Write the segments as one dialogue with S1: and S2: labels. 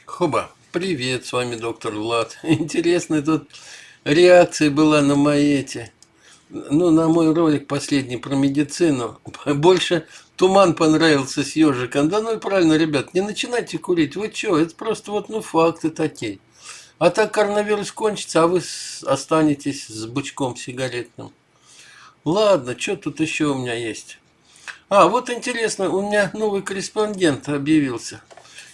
S1: Хоба, привет, с вами доктор Влад. Интересная тут реакция была на мои на мой ролик последний про медицину. Больше туман понравился с ежиком. Да ну и правильно, ребят, не начинайте курить. Вы чё, это просто факты такие. А так коронавирус кончится, а вы останетесь с бычком сигаретным. Ладно, что тут еще у меня есть? Вот интересно, у меня новый корреспондент объявился.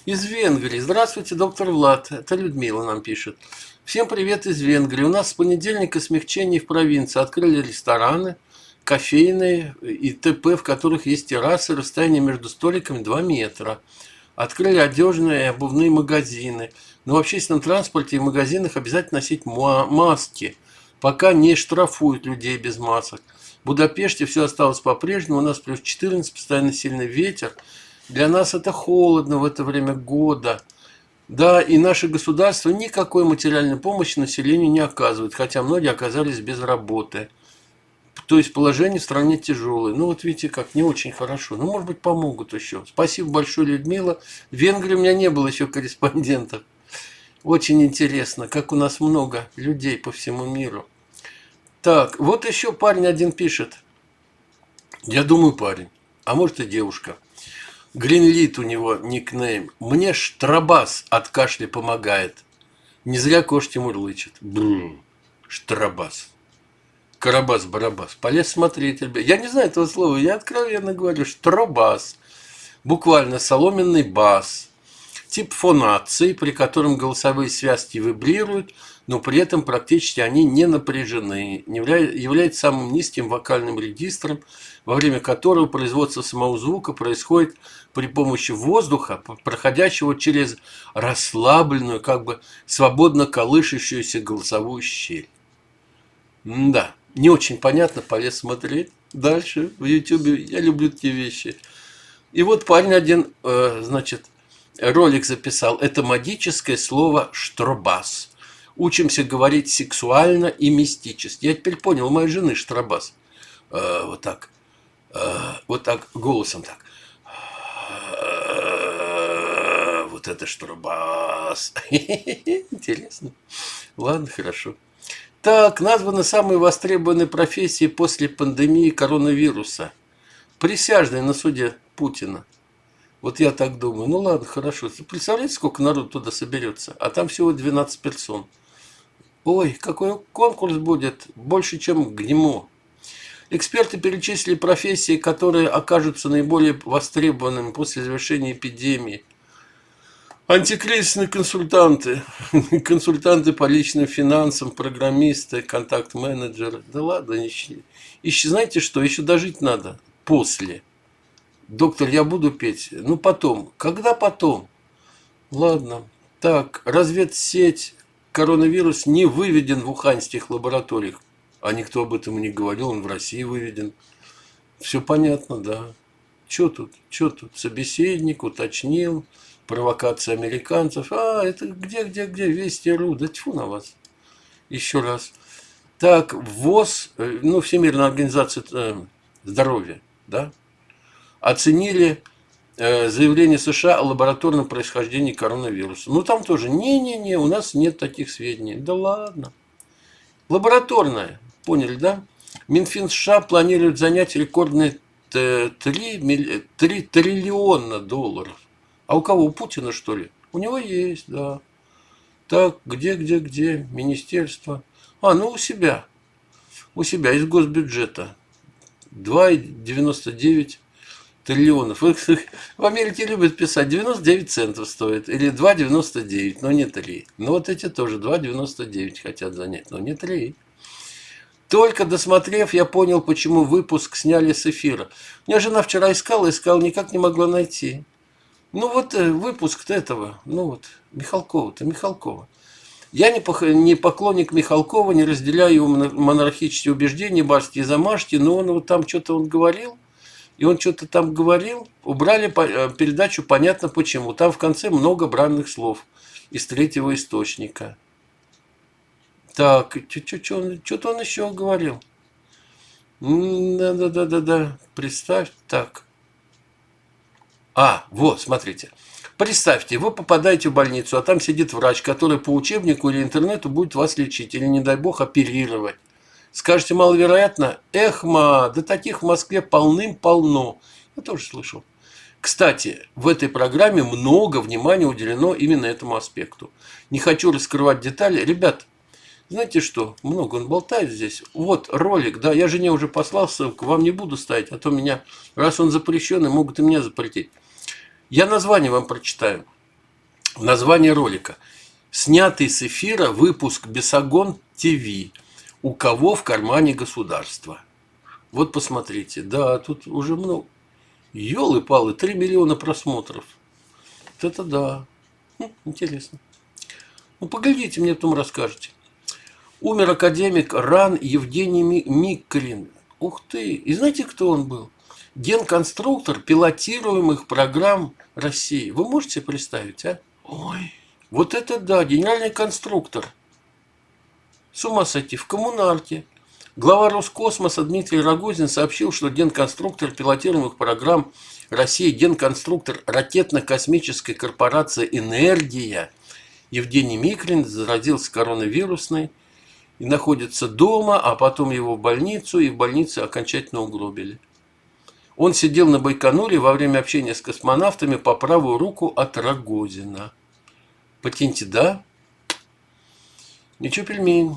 S1: Из Венгрии. Здравствуйте, доктор Влад. Это Людмила нам пишет. Всем привет из Венгрии. У нас с понедельника смягчение в провинции. Открыли рестораны, кофейные и т.п., в которых есть террасы, расстояние между столиками 2 метра. Открыли одежные и обувные магазины. Но в общественном транспорте и магазинах обязательно носить маски. Пока не штрафуют людей без масок. В Будапеште все осталось по-прежнему. У нас плюс 14, постоянно сильный ветер. Для нас это холодно в это время года. Да, и наше государство никакой материальной помощи населению не оказывает, хотя многие оказались без работы. То есть положение в стране тяжелое. Ну вот видите, как не очень хорошо. Ну, может быть, помогут еще. Спасибо большое, Людмила. В Венгрии у меня не было еще корреспондентов. Очень интересно, как у нас много людей по всему миру. Так, вот еще парень один пишет. Я думаю, парень, а может и девушка. Гринлит у него никнейм. Мне Штрабас от кашля помогает. Не зря кошки мурлычет. Бррр. Штрабас. Карабас-барабас. Полез смотреть, ребят. Я не знаю этого слова, я откровенно говорю. Штробас. Буквально соломенный бас. Тип фонации, при котором голосовые связки вибрируют, но при этом практически они не напряжены, является самым низким вокальным регистром, во время которого производство самого звука происходит при помощи воздуха, проходящего через расслабленную, как бы свободно колышущуюся голосовую щель. Да, не очень понятно, полез смотреть. Дальше в Ютубе я люблю такие вещи. И вот парень один, ролик записал. Это магическое слово «штробас». Учимся говорить сексуально и мистически. Я теперь понял, у моей жены штробас. Вот так. Вот так, голосом так. Вот это штробас. Интересно. Ладно, хорошо. Так, названы самые востребованные профессии после пандемии коронавируса. Присяжные на суде Путина. Вот я так думаю. Ну ладно, хорошо. Представляете, сколько народ туда соберется? А там всего 12 персон. Ой, какой конкурс будет. Больше, чем ГНИМО. Эксперты перечислили профессии, которые окажутся наиболее востребованными после завершения эпидемии. Антикризисные консультанты, консультанты по личным финансам, программисты, контакт-менеджеры. Да ладно, еще знаете что, еще дожить надо после. Доктор, я буду петь. Ну, потом. Когда потом? Ладно. Так, разведсеть. Коронавирус не выведен в уханьских лабораториях. А никто об этом не говорил, он в России выведен. Все понятно, да. Что тут? Что тут? Собеседник уточнил. Провокация американцев. Это где? Вести.ру. Да тьфу на вас. Еще раз. Так, ВОЗ, Всемирная организация здоровья, да, оценили заявление США о лабораторном происхождении коронавируса. Ну, там тоже, не-не-не, у нас нет таких сведений. Да ладно. Лабораторная, поняли, да? Минфин США планирует занять рекордные 3 триллиона долларов. А у кого? У Путина, что ли? У него есть, да. Так, где? Министерство. У себя. У себя из госбюджета. 2,99 триллионов. В Америке любят писать 99 центов стоит. Или 2,99, но не 3. Но вот эти тоже 2,99 хотят занять, но не 3. Только досмотрев, я понял, почему выпуск сняли с эфира. Меня жена вчера искала, никак не могла найти. Выпуск этого, Михалкова. Я не поклонник Михалкова, не разделяю его монархические убеждения, барские замашки, но он там что-то он говорил, убрали передачу, понятно почему. Там в конце много бранных слов из третьего источника. Так, что-то он еще говорил. Да, представь, так. Вот, смотрите. Представьте, вы попадаете в больницу, а там сидит врач, который по учебнику или интернету будет вас лечить, или, не дай бог, оперировать. Скажете, маловероятно? Эхма, да таких в Москве полным-полно. Я тоже слышал. Кстати, в этой программе много внимания уделено именно этому аспекту. Не хочу раскрывать детали. Ребят, знаете что? Много он болтает здесь. Вот ролик, да, я жене уже послал ссылку, вам не буду ставить, а то меня, раз он запрещенный, могут и меня запретить. Я название вам прочитаю. Название ролика. Снятый с эфира выпуск Бесогон ТВ. У кого в кармане государство? Вот посмотрите. Да, тут уже много. Ёлы-палы, 3 миллиона просмотров. Вот это да. Интересно. Ну, поглядите, мне потом расскажете. Умер академик РАН Евгений Микрин. Ух ты. И знаете, кто он был? Генконструктор пилотируемых программ России. Вы можете себе представить, а? Ой, вот это да, генеральный конструктор. С ума сойти, в коммунарке. Глава Роскосмоса Дмитрий Рогозин сообщил, что генконструктор пилотируемых программ России, генконструктор ракетно-космической корпорации «Энергия» Евгений Микрин заразился коронавирусной и находится дома, а потом его в больницу, и в больнице окончательно угробили. Он сидел на Байконуре во время общения с космонавтами по правую руку от Рогозина. Прикиньте, да? Ничего, пельмень.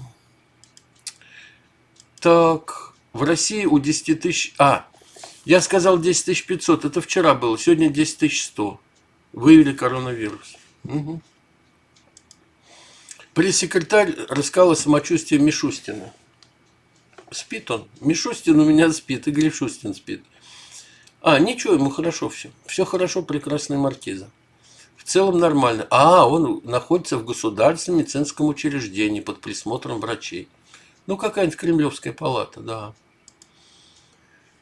S1: Так, в России у 10 тысяч... я сказал 10 500, это вчера было, сегодня 10 100. Выявили коронавирус. Угу. Пресс-секретарь рассказал о самочувствии Мишустина. Спит он. Мишустин у меня спит, Игорь Шустин спит. Ничего, ему хорошо все. Все хорошо, прекрасная маркиза. В целом нормально. Он находится в государственном медицинском учреждении под присмотром врачей. Ну, какая-нибудь кремлевская палата, да.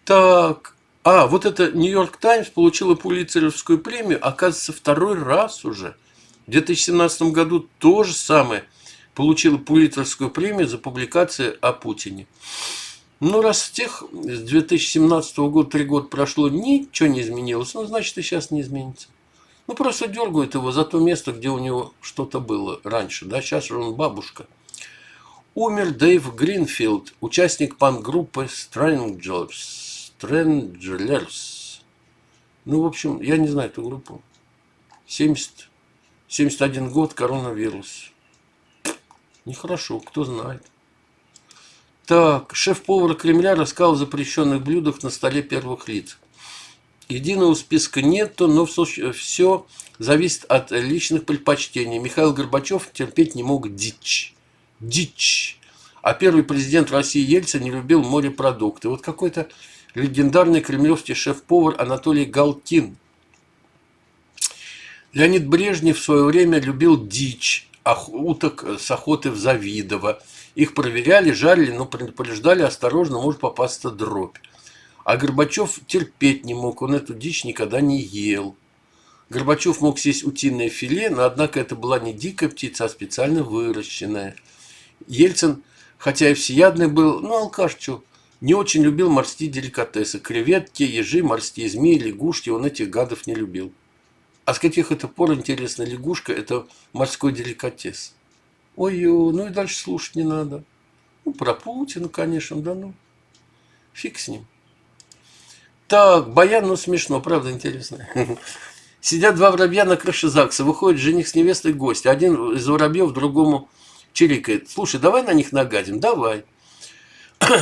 S1: Так. Вот это Нью-Йорк Таймс получила Пулитцеровскую премию, оказывается, второй раз уже. В 2017 году то же самое. Получила Пулитцеровскую премию за публикации о Путине. Ну, раз с 2017 года 3 года прошло, ничего не изменилось, значит, и сейчас не изменится. Просто дергают его за то место, где у него что-то было раньше. Да, сейчас же он бабушка. Умер Дэйв Гринфилд, участник панк-группы Stranglers. В общем, я не знаю эту группу. 71 год, коронавирус. Нехорошо, кто знает. Так, шеф-повар Кремля рассказал о запрещенных блюдах на столе первых лиц. Единого списка нету, но все зависит от личных предпочтений. Михаил Горбачев терпеть не мог дичь. А первый президент России Ельцин не любил морепродукты. Вот какой-то легендарный кремлевский шеф-повар Анатолий Галкин. Леонид Брежнев в свое время любил дичь, уток с охоты в Завидово. Их проверяли, жарили, но предупреждали, осторожно, может попасться дробь. А Горбачев терпеть не мог, он эту дичь никогда не ел. Горбачев мог съесть утиное филе, но однако это была не дикая птица, а специально выращенная. Ельцин, хотя и всеядный был, алкаш чё, не очень любил морские деликатесы. Креветки, ежи, морские змеи, лягушки, он этих гадов не любил. А с каких это пор, интересно, лягушка – это морской деликатес? Ой-ой, и дальше слушать не надо. Про Путина, конечно, да фиг с ним. Так, баян, смешно, правда интересно. Сидят два воробья на крыше ЗАГСа, выходит жених с невестой гость. Один из воробьев другому чирикает. Слушай, давай на них нагадим, давай.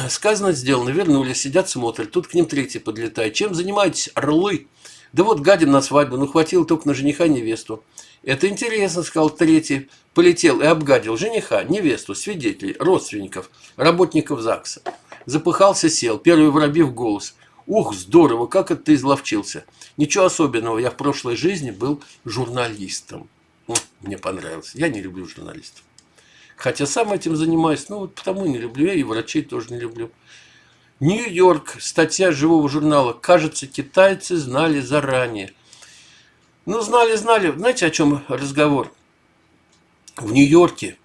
S1: Сказано, сделано, вернулись, сидят, смотрят. Тут к ним третий подлетает. Чем занимаетесь, орлы? Да вот гадим на свадьбу, хватило только на жениха и невесту. Это интересно, сказал третий. Полетел и обгадил жениха, невесту, свидетелей, родственников, работников ЗАГСа. Запыхался, сел. Первый воробей в голос. Ух, здорово, как это ты изловчился. Ничего особенного, я в прошлой жизни был журналистом. Мне понравилось. Я не люблю журналистов. Хотя сам этим занимаюсь, потому и не люблю. Я и врачей тоже не люблю. Нью-Йорк, статья живого журнала. Кажется, китайцы знали заранее. Знали. Знаете, о чем разговор? В Нью-Йорке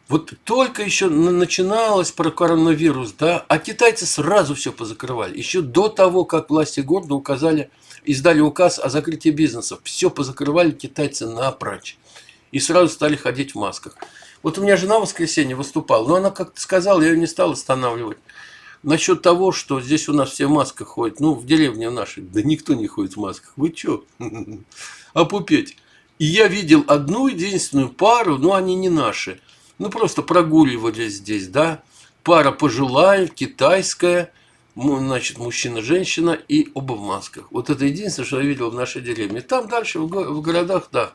S1: Вот только еще начиналось про коронавирус, да, а китайцы сразу все позакрывали. Еще до того, как власти города издали указ о закрытии бизнесов. Все позакрывали китайцы напрочь. И сразу стали ходить в масках. Вот у меня жена в воскресенье выступала, но она как-то сказала, я ее не стал останавливать. Насчет того, что здесь у нас все в масках ходят, ну, в деревне нашей, да никто не ходит в масках. Вы чё? Опупеть. И я видел одну единственную пару, но они не наши. Ну, просто прогуливались здесь, да. Пара пожилая, китайская, значит, мужчина-женщина и оба в масках. Вот это единственное, что я видел в нашей деревне. Там дальше в городах, да,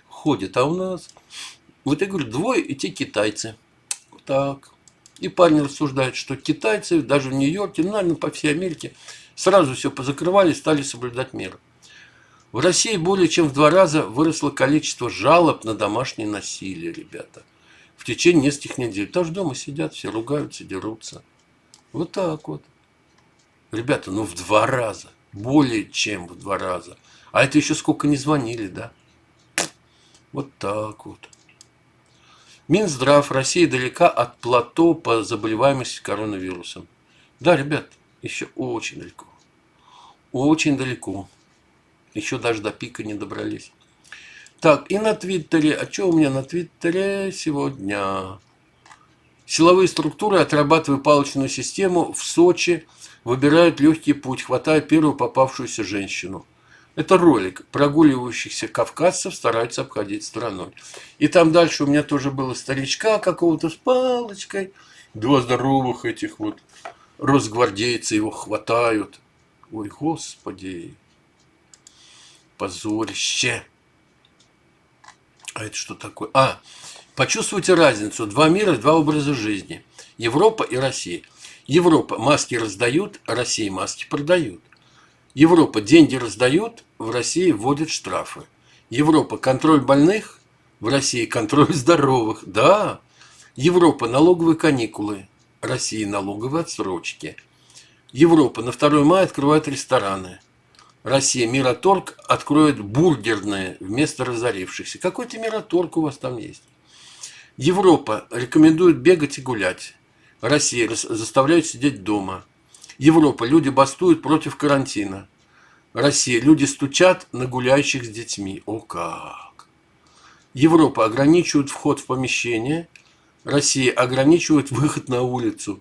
S1: ходят. А у нас, вот я говорю, двое и те китайцы. Так. И парень рассуждает, что китайцы даже в Нью-Йорке, ну, наверное, по всей Америке, сразу все позакрывали и стали соблюдать меры. В России более чем в 2 раза выросло количество жалоб на домашнее насилие, ребята. В течение нескольких недель. Тоже дома сидят, все ругаются, дерутся. Вот так вот. Ребята, ну в 2 раза. Более чем в 2 раза. А это еще сколько не звонили, да? Вот так вот. Минздрав. Россия далека от плато по заболеваемости коронавирусом. Да, ребят, еще очень далеко. Очень далеко. Еще даже до пика не добрались. Так, и на Твиттере. А что у меня на Твиттере сегодня? Силовые структуры, отрабатывая палочную систему, в Сочи выбирают легкий путь, хватая первую попавшуюся женщину. Это ролик. Прогуливающихся кавказцев стараются обходить стороной. И там дальше у меня тоже было старичка какого-то с палочкой. 2 здоровых этих вот росгвардейца его хватают. Ой, господи. Позорище. А это что такое? Почувствуйте разницу. 2 мира, 2 образа жизни. Европа и Россия. Европа маски раздают, Россия маски продают. Европа деньги раздают, в России вводят штрафы. Европа контроль больных, в России контроль здоровых. Да. Европа налоговые каникулы, Россия налоговые отсрочки. Европа на 2 мая открывает рестораны. Россия Мираторг откроет бургерные вместо разорившихся. Какой-то Мираторг у вас там есть. Европа рекомендует бегать и гулять. Россия заставляет сидеть дома. Европа люди бастуют против карантина. Россия люди стучат на гуляющих с детьми. О как! Европа ограничивает вход в помещение. Россия ограничивает выход на улицу.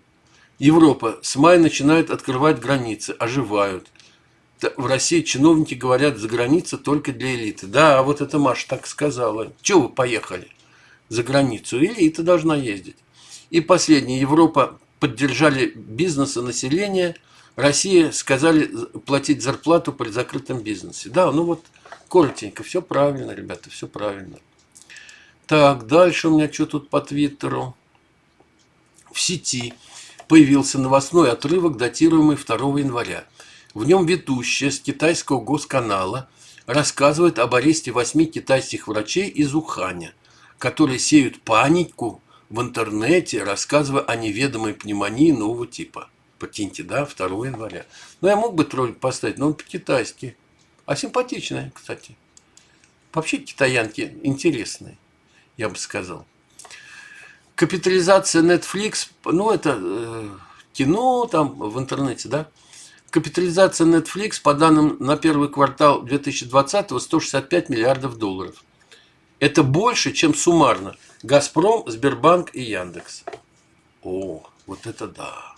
S1: Европа с мая начинает открывать границы, оживают. В России чиновники говорят, за граница только для элиты. Да, а вот это Маша так сказала. Чего вы поехали за границу? Элита должна ездить. И последнее. Европа поддержали бизнес и население. Россия сказали платить зарплату при закрытом бизнесе. Да, ну вот коротенько. Все правильно, ребята, все правильно. Так, дальше у меня что тут по Твиттеру. В сети появился новостной отрывок, датируемый 2 января. В нем ведущая с китайского госканала рассказывает об аресте 8 китайских врачей из Уханя, которые сеют панику в интернете, рассказывая о неведомой пневмонии нового типа. Прикиньте, да, 2 января. Ну, я мог бы ролик поставить, но он по-китайски. А симпатичная, кстати. Вообще китаянки интересные, я бы сказал. Капитализация Netflix, ну, это кино там в интернете, да. Капитализация Netflix по данным на первый квартал 2020-го 165 миллиардов долларов. Это больше, чем суммарно Газпром, Сбербанк и Яндекс. О, вот это да.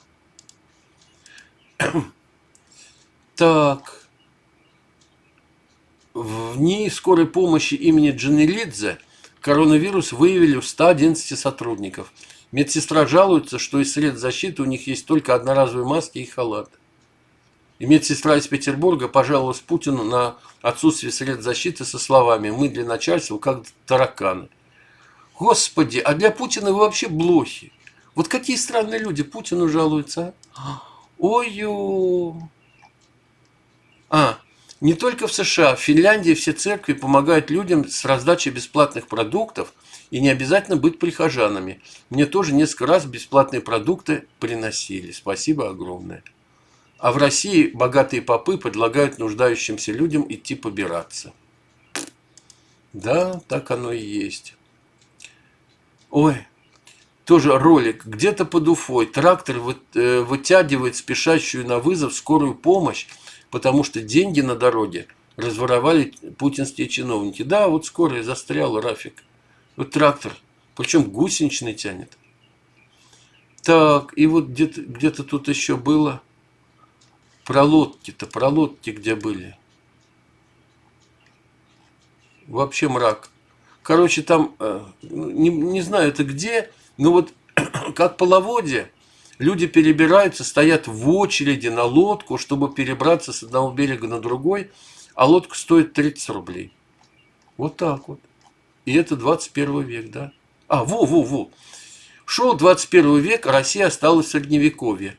S1: Так. В НИИ скорой помощи имени Джанелидзе коронавирус выявили у 111 сотрудников. Медсестра жалуется, что из средств защиты у них есть только одноразовые маски и халаты. И медсестра из Петербурга пожаловалась Путину на отсутствие средств защиты со словами «Мы для начальства как тараканы». Господи, а для Путина вы вообще блохи. Вот какие странные люди Путину жалуются, а? Ой-ё. Не только в США, в Финляндии все церкви помогают людям с раздачей бесплатных продуктов, и не обязательно быть прихожанами. Мне тоже несколько раз бесплатные продукты приносили. Спасибо огромное. А в России богатые попы предлагают нуждающимся людям идти побираться. Да, так оно и есть. Ой, Тоже ролик. Где-то под Уфой трактор вытягивает спешащую на вызов скорую помощь, потому что деньги на дороге разворовали путинские чиновники. Да, вот скорая застряла, Рафик. Вот трактор. Причем гусеничный тянет. Так, и вот где-то тут еще было. Про лодки где были. Вообще мрак. Короче, там, не знаю это где, но вот как половодье, люди перебираются, стоят в очереди на лодку, чтобы перебраться с одного берега на другой, а лодка стоит 30 рублей. Вот так вот. И это 21 век, да? Во. Шел 21 век, а Россия осталась в Средневековье.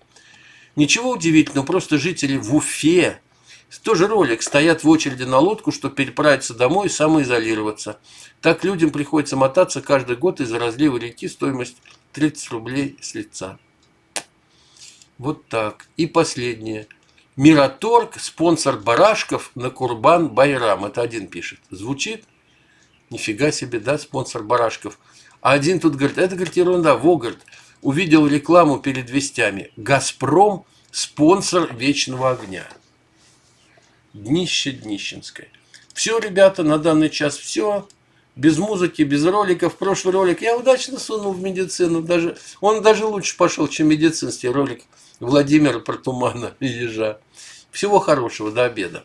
S1: Ничего удивительного, просто жители в Уфе, тоже ролик, стоят в очереди на лодку, чтобы переправиться домой и самоизолироваться. Так людям приходится мотаться каждый год из-за разлива реки, стоимость 30 рублей с лица. Вот так. И последнее. Мираторг, спонсор барашков на Курбан-Байрам. Это один пишет. Звучит? Нифига себе, да, спонсор барашков. А один тут говорит, это, говорит, ерунда. Говорит, увидел рекламу перед вестями. «Газпром» – спонсор «Вечного огня». Днище днищенское. Все, ребята, на данный час все. Без музыки, без роликов. Прошлый ролик я удачно сунул в медицину. Он даже лучше пошел, чем медицинский ролик Владимира про тумана и ежа. Всего хорошего, до обеда.